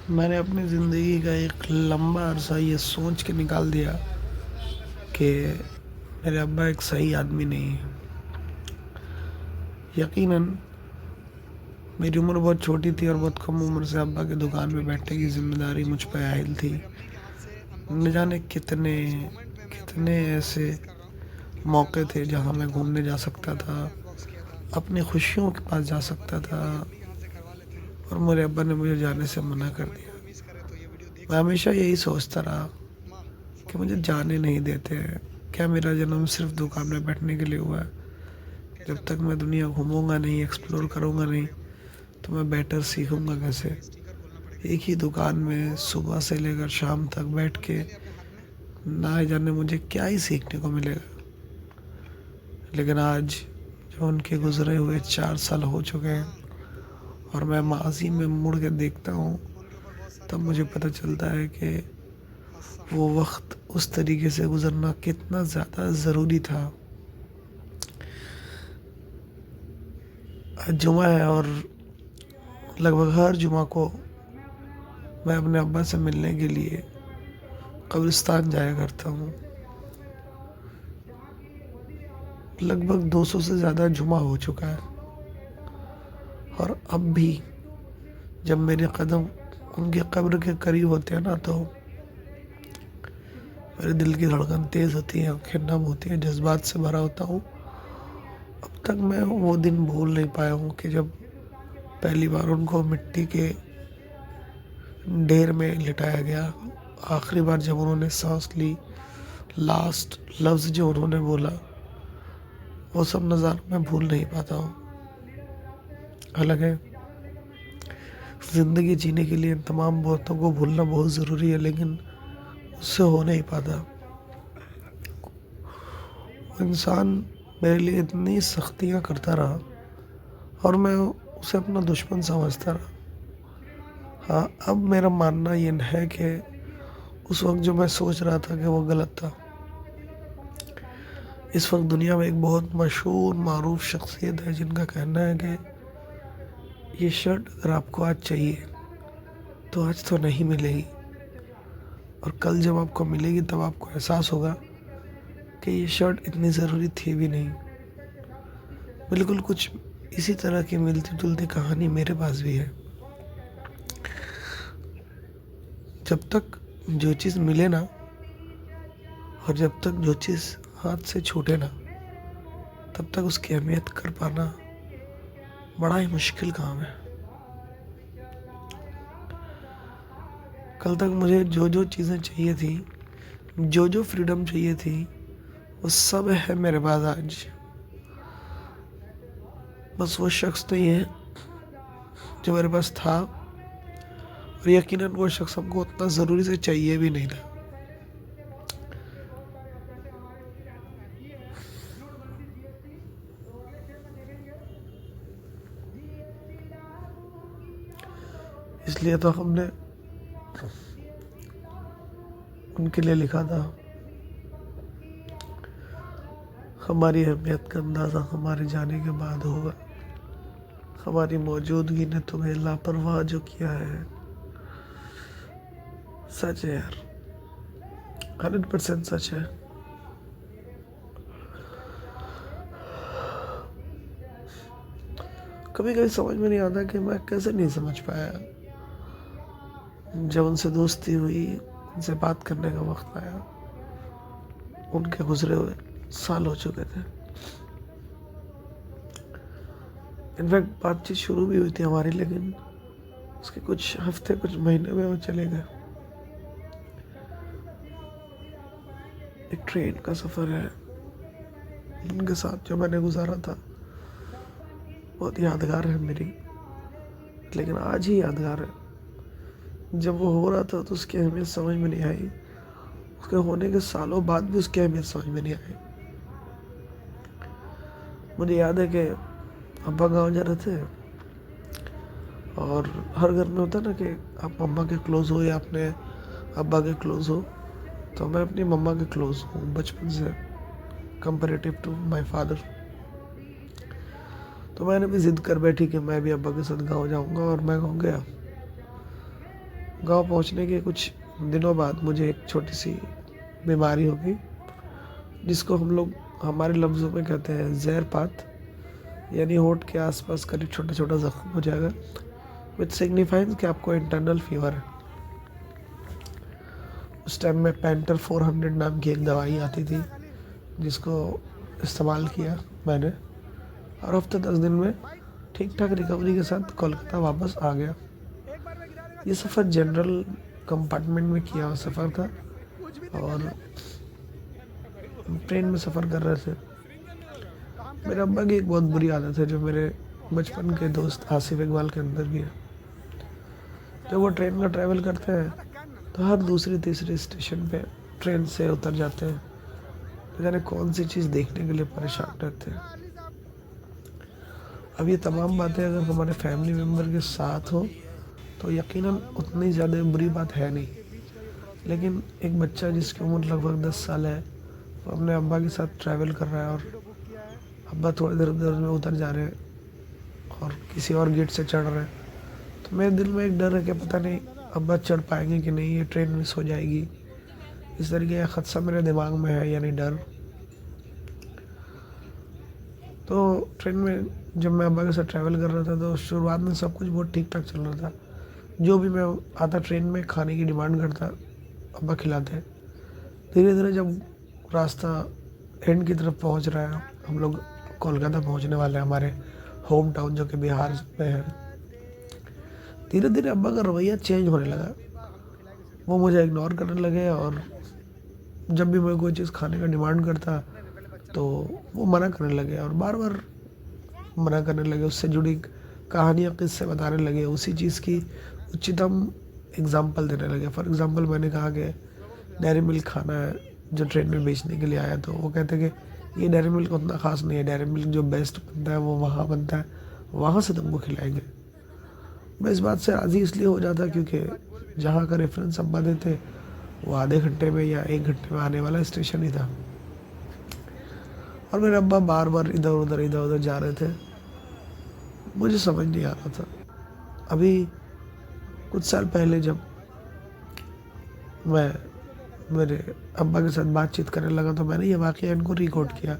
मैंने अपनी ज़िंदगी का एक लंबा अरसा ये सोच के निकाल दिया कि मेरे अब्बा एक सही आदमी नहीं है। यकीनन मेरी उम्र बहुत छोटी थी और बहुत कम उम्र से अब्बा की दुकान पे बैठने की ज़िम्मेदारी मुझ पर आयल थी। न जाने कितने कितने ऐसे मौके थे जहाँ मैं घूमने जा सकता था, अपनी खुशियों के पास जा सकता था, और मेरे अब्बा ने मुझे जाने से मना कर दिया। मैं हमेशा यही सोचता रहा कि मुझे जाने नहीं देते हैं। क्या मेरा जन्म सिर्फ दुकान में बैठने के लिए हुआ है? जब तक मैं दुनिया घूमूंगा नहीं, एक्सप्लोर करूंगा नहीं, तो मैं बेटर सीखूंगा कैसे? एक ही दुकान में सुबह से लेकर शाम तक बैठ के ना जाने मुझे क्या ही सीखने को मिलेगा। लेकिन आज जो उनके गुजरे हुए 4 साल हो चुके हैं और मैं माजी में मुड़ के देखता हूँ, तब मुझे पता चलता है कि वो वक्त उस तरीके से गुजरना कितना ज़्यादा ज़रूरी था। आज जुमा है और लगभग हर जुमा को मैं अपने अब्बा से मिलने के लिए कब्रिस्तान जाया करता हूँ। लगभग 200 से ज़्यादा जुमा हो चुका है और अब भी जब मेरे कदम उनके कब्र के करीब होते हैं ना, तो मेरे दिल की धड़कन तेज़ होती है, आंखें नम होती हैं, जज्बात से भरा होता हूँ। अब तक मैं वो दिन भूल नहीं पाया हूँ कि जब पहली बार उनको मिट्टी के ढेर में लिटाया गया। आखिरी बार जब उन्होंने सांस ली, लास्ट लफ्ज़ जो उन्होंने बोला, वो सब नज़ारा मैं भूल नहीं पाता हूँ। हालांकि ज़िंदगी जीने के लिए इन तमाम बातों को भूलना बहुत ज़रूरी है, लेकिन उससे हो नहीं पाता। वो इंसान मेरे लिए इतनी सख्तियाँ करता रहा और मैं उसे अपना दुश्मन समझता रहा। हाँ, अब मेरा मानना ये है कि उस वक्त जो मैं सोच रहा था कि वो गलत था। इस वक्त दुनिया में एक बहुत मशहूर मारूफ शख्सियत है जिनका कहना है कि ये शर्ट अगर आपको आज चाहिए तो आज तो नहीं मिलेगी, और कल जब आपको मिलेगी तब आपको एहसास होगा कि ये शर्ट इतनी ज़रूरी थी भी नहीं। बिल्कुल कुछ इसी तरह की मिलती जुलती कहानी मेरे पास भी है। जब तक जो चीज़ मिले ना, और जब तक जो चीज़ हाथ से छूटे ना, तब तक उसकी अहमियत कर पाना बड़ा ही मुश्किल काम है। कल तक मुझे जो जो चीज़ें चाहिए थी, जो जो फ्रीडम चाहिए थी, वो सब है मेरे पास आज। बस वो शख्स नहीं है जो मेरे पास था, और यकीनन वो शख्स हमको उतना ज़रूरी से चाहिए भी नहीं था। इसलिए तो हमने उनके लिए लिखा था, हमारी अहमियत का अंदाज़ा हमारे जाने के बाद होगा, हमारी मौजूदगी ने तुम्हें लापरवाह जो किया है। सच है यार, 100% सच है। कभी कभी समझ में नहीं आता कि मैं कैसे नहीं समझ पाया। जब उनसे दोस्ती हुई, उनसे बात करने का वक्त आया, उनके गुजरे हुए साल हो चुके थे। इनफैक्ट बातचीत शुरू भी हुई थी हमारी, लेकिन उसके कुछ हफ्ते कुछ महीने में वो चले गए। एक ट्रेन का सफ़र है उनके साथ जो मैंने गुजारा था, बहुत यादगार है मेरी, लेकिन आज ही यादगार है। जब वो हो रहा था तो उसकी अहमियत समझ में नहीं आई, उसके होने के सालों बाद भी उसकी अहमियत समझ में नहीं आई। मुझे याद है कि अब्बा गांव जा रहे थे, और हर घर में होता है ना कि आप मम्मा के क्लोज़ हो या अपने अब्बा के क्लोज़ हो, तो मैं अपनी मम्मा के क्लोज़ हूँ बचपन से, कंपेरेटिव टू माय फादर। तो मैंने भी ज़िद कर बैठी कि मैं भी अब्बा के साथ गाँव जाऊँगा, और मैं गाँव गया। गाँव पहुँचने के कुछ दिनों बाद मुझे एक छोटी सी बीमारी हो गई, जिसको हम लोग हमारे लफ्ज़ों में कहते हैं ज़हरपात, यानी होंठ के आसपास करीब छोटा-छोटा ज़ख्म हो जाएगा, विच सिग्निफाइज कि आपको इंटरनल फीवर है। उस टाइम में पेंटर 400 नाम की एक दवाई आती थी, जिसको इस्तेमाल किया मैंने, और हफ्ते 10 दिन में ठीक ठाक रिकवरी के साथ कोलकाता वापस आ गया। ये सफ़र जनरल कंपार्टमेंट में किया हुआ सफ़र था और ट्रेन में सफ़र कर रहे थे। मेरे अब्बा की एक बहुत बुरी आदत है, जो मेरे बचपन के दोस्त आसिफ इकबाल के अंदर भी है। जब वो ट्रेन का ट्रैवल करते हैं तो हर दूसरे तीसरे स्टेशन पे ट्रेन से उतर जाते हैं, तो जाने कौन सी चीज़ देखने के लिए परेशान रहते हैं। अब ये तमाम बातें अगर हमारे फैमिली मेम्बर के साथ हो तो यकीनन उतनी ज़्यादा बुरी बात है नहीं, लेकिन एक बच्चा जिसकी उम्र लगभग 10 साल है, वो अपने अब्बा के साथ ट्रैवल कर रहा है और अब्बा थोड़ी देर उधर में उतर जा रहे हैं और किसी और गेट से चढ़ रहे हैं, तो मेरे दिल में एक डर है कि पता नहीं अब्बा चढ़ पाएंगे कि नहीं, ये ट्रेन मिस हो जाएगी। इस तरीके का खदशा मेरे दिमाग में है, यानी डर। तो ट्रेन में जब मैं अब्बा के साथ ट्रैवल कर रहा था तो शुरुआत में सब कुछ बहुत ठीक ठाक चल रहा था। जो भी मैं आता ट्रेन में खाने की डिमांड करता, अब्बा खिलाते। धीरे धीरे जब रास्ता एंड की तरफ पहुंच रहा है, हम लोग कोलकाता पहुंचने वाले हैं, हमारे होम टाउन जो कि बिहार में है, धीरे धीरे अब्बा का रवैया चेंज होने लगा। वो मुझे इग्नोर करने लगे और जब भी मैं कोई चीज़ खाने का डिमांड करता तो वो मना करने लगे और बार बार मना करने लगे। उससे जुड़ी कहानियाँ, किस्से बताने लगे, उसी चीज़ की उच्चतम एग्जाम्पल देने लगे। फॉर एग्ज़ाम्पल मैंने कहा कि डेयरी मिल्क खाना है जो ट्रेन में बेचने के लिए आया, तो वो कहते कि ये डेयरी मिल्क उतना ख़ास नहीं है, डेयरी मिल्क जो बेस्ट बनता है वो वहाँ बनता है, वहाँ से तुमको खिलाएंगे। मैं इस बात से राज़ी इसलिए हो जाता क्योंकि जहाँ का रेफरेंस अब्बा देते वो आधे घंटे में या 1 घंटे में आने वाला स्टेशन ही था, और मेरे अब्बा बार बार इधर उधर जा रहे थे। मुझे समझ नहीं आ रहा था। अभी कुछ साल पहले जब मैं मेरे अब्बा के साथ बातचीत करने लगा तो मैंने ये वाक़या इनको रिकॉर्ड किया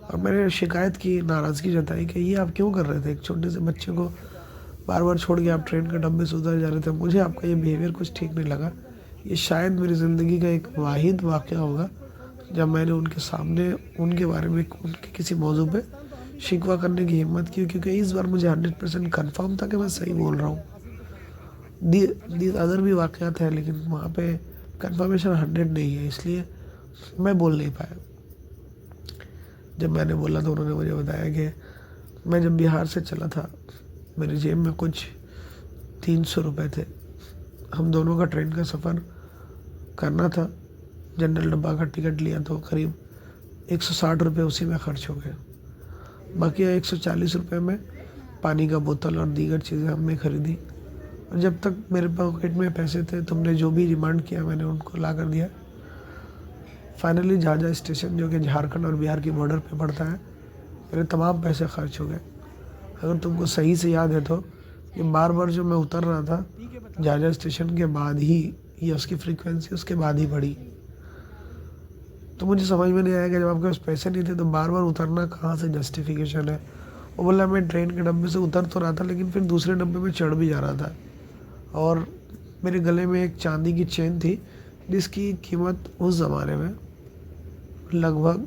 और मैंने शिकायत की, नाराज़गी जताई कि ये आप क्यों कर रहे थे, एक छोटे से बच्चे को बार बार छोड़ के आप ट्रेन के डब्बे से उतर जा रहे थे। मुझे आपका ये बिहेवियर कुछ ठीक नहीं लगा। ये शायद मेरी ज़िंदगी का एक वाहिद वाक़या होगा जब मैंने उनके सामने उनके बारे में उनके किसी मौजू पे शिकवा करने की हिम्मत की, क्योंकि इस बार मुझे 100% कन्फर्म था कि मैं सही बोल रहा हूँ। दी अदर भी वाक़यात हैं, लेकिन वहाँ पे कन्फर्मेशन 100 नहीं है, इसलिए मैं बोल नहीं पाया। जब मैंने बोला तो उन्होंने मुझे बताया कि मैं जब बिहार से चला था, मेरी जेब में कुछ 300 रुपये थे। हम दोनों का ट्रेन का सफ़र करना था, जनरल डब्बा का टिकट लिया तो करीब 160 रुपये उसी में खर्च हो गए। बाकी 140 रुपये में पानी का बोतल और दीगर चीज़ें हमने खरीदी, और जब तक मेरे पॉकेट में पैसे थे तुमने जो भी डिमांड किया मैंने उनको ला कर दिया। फाइनली झाझा स्टेशन जो कि झारखंड और बिहार की बॉर्डर पे पड़ता है, मेरे तमाम पैसे खर्च हो गए। अगर तुमको सही से याद है तो ये बार बार जो मैं उतर रहा था झाझा स्टेशन के बाद ही, या उसकी फ्रीक्वेंसी उसके बाद ही बढ़ी। तो मुझे समझ में नहीं आया कि जब आपके पास पैसे नहीं थे तो बार बार उतरना कहाँ से जस्टिफिकेशन है। वो बोला मैं ट्रेन के डब्बे से उतर तो रहा था, लेकिन फिर दूसरे डब्बे में चढ़ भी जा रहा था, और मेरे गले में एक चांदी की चेन थी जिसकी कीमत उस ज़माने में लगभग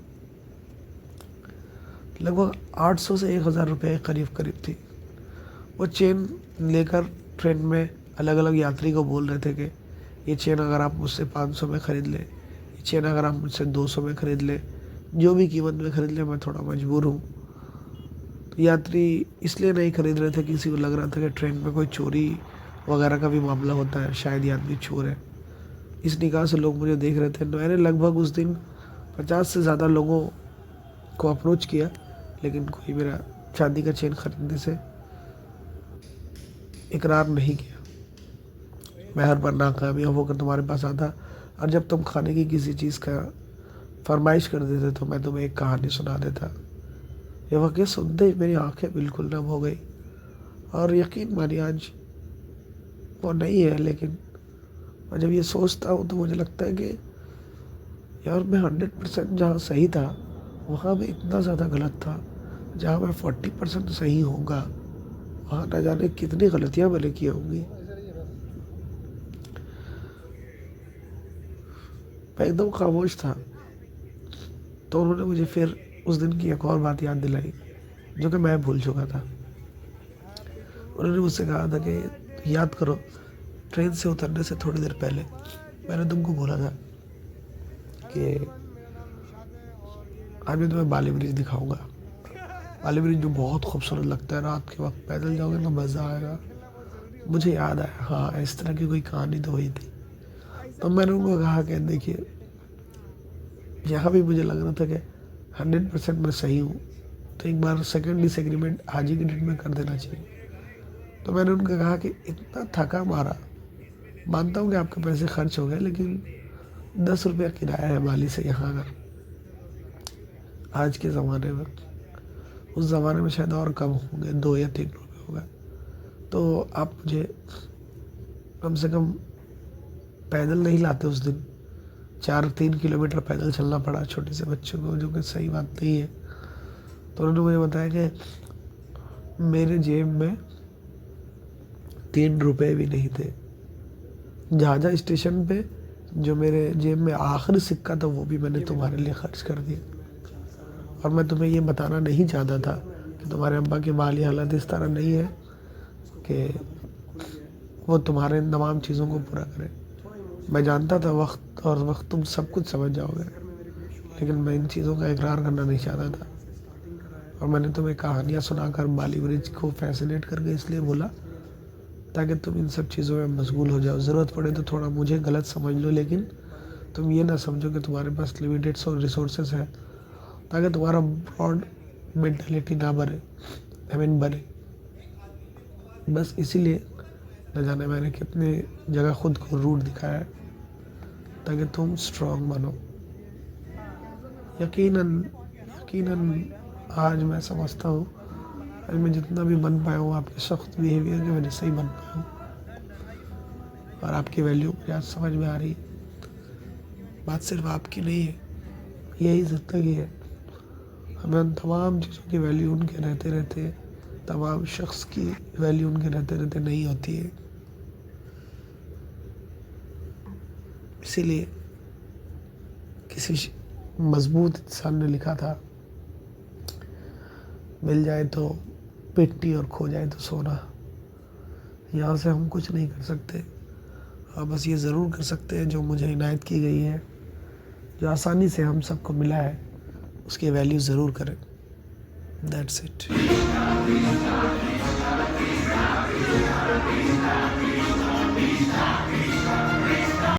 800 से 1000 रुपये करीब थी। वो चेन लेकर ट्रेन में अलग अलग यात्री को बोल रहे थे कि ये चेन अगर आप मुझसे 500 में ख़रीद ले, ये चेन अगर आप मुझसे 200 में ख़रीद ले, जो भी कीमत में ख़रीद ले, मैं थोड़ा मजबूर हूँ। तो यात्री इसलिए नहीं ख़रीद रहे थे, किसी को लग रहा था कि ट्रेन में कोई चोरी वगैरह का भी मामला होता है, शायद ये आदमी चोर है। इस निगाह से लोग मुझे देख रहे थे। मैंने लगभग उस दिन 50 से ज़्यादा लोगों को अप्रोच किया, लेकिन कोई मेरा चांदी का चेन खरीदने से इकरार नहीं किया। मैं हर बार नाकामयाब होकर तुम्हारे पास आता, और जब तुम खाने की किसी चीज़ का फरमाइश कर देते तो मैं तुम्हें एक कहानी सुना देता। ये वाक़या सुनते ही मेरी आंखें बिल्कुल नम हो गई, और यकीन मानिए आज वो नहीं है, लेकिन और जब ये सोचता हूँ तो मुझे लगता है कि यार मैं 100% जहाँ सही था वहाँ मैं इतना ज़्यादा गलत था, जहाँ मैं 40% सही होऊंगा वहाँ न जाने कितनी गलतियाँ मैंने की होंगी। मैं एकदम खामोश था। तो उन्होंने मुझे फिर उस दिन की एक और बात याद दिलाई जो कि मैं भूल चुका था। उन्होंने मुझसे कहा था कि याद करो, ट्रेन से उतरने से थोड़ी देर पहले मैंने तुमको बोला था कि आज मैं तुम्हें बाली ब्रिज दिखाऊंगा। बाली ब्रिज जो बहुत खूबसूरत लगता है, रात के वक्त पैदल जाओगे तो मज़ा आएगा। मुझे याद आया, हाँ इस तरह की कोई कहानी तो हुई थी। तो मैंने उनको कहा कि देखिए, यहाँ भी मुझे लग रहा था कि 100% मैं सही हूँ, तो एक बार सेकंड डिसएग्रीमेंट आज ही की डेट में कर देना चाहिए। तो मैंने उनको कहा कि इतना थका मारा, मानता हूँ कि आपके पैसे खर्च हो गए, लेकिन 10 रुपया किराया है बाली से यहाँ का आज के ज़माने में। उस ज़माने में शायद और कम होंगे, 2 या 3 रुपये होगा। तो आप मुझे कम से कम पैदल नहीं लाते उस दिन, 3 किलोमीटर पैदल चलना पड़ा छोटे से बच्चों को, जो कि सही बात नहीं है। तो उन्होंने मुझे बताया कि मेरे जेब में 3 रुपये भी नहीं थे। झाझा स्टेशन पे जो मेरे जेब में आखिरी सिक्का था वो भी मैंने तुम्हारे लिए खर्च कर दिया। और मैं तुम्हें ये बताना नहीं चाहता था कि तुम्हारे अब्बा की माली हालत इस तरह नहीं है कि वो तुम्हारे इन तमाम चीज़ों को पूरा करे। मैं जानता था वक्त तुम सब कुछ समझ जाओगे, लेकिन मैं इन चीज़ों का इकरार करना नहीं चाहता था। और मैंने तुम्हें कहानियाँ सुनाकर बाली ब्रिज को फैसिनेट करके इसलिए बोला ताकि तुम इन सब चीज़ों में मशगूल हो जाओ। ज़रूरत पड़े तो थोड़ा मुझे गलत समझ लो, लेकिन तुम ये ना समझो कि तुम्हारे पास लिमिटेड रिसोर्सेस है, ताकि तुम्हारा ब्रॉड मेंटालिटी ना बने। बस इसीलिए न जाने मैंने कितने जगह खुद को रूट दिखाया है ताकि तुम स्ट्रांग बनो। यकीनन आज मैं समझता हूँ, आज मैं जितना भी बन पाया हूँ आपके सख्त बिहेवियर की वजह से ही बन पाया हूँ। और आपकी वैल्यू मुझे आज समझ में आ रही है। बात सिर्फ आपकी नहीं है, यही ज़िंदगी है। हमें उन तमाम चीज़ों की वैल्यू उनके रहते तमाम शख्स की वैल्यू उनके रहते नहीं होती है। इसीलिए किसी मजबूत इंसान ने लिखा था, मिल जाए तो मिट्टी और खो जाए तो सोना। यहाँ से हम कुछ नहीं कर सकते, बस ये ज़रूर कर सकते हैं जो मुझे इनायत की गई है, जो आसानी से हम सबको मिला है, उसकी वैल्यू ज़रूर करें। That's it.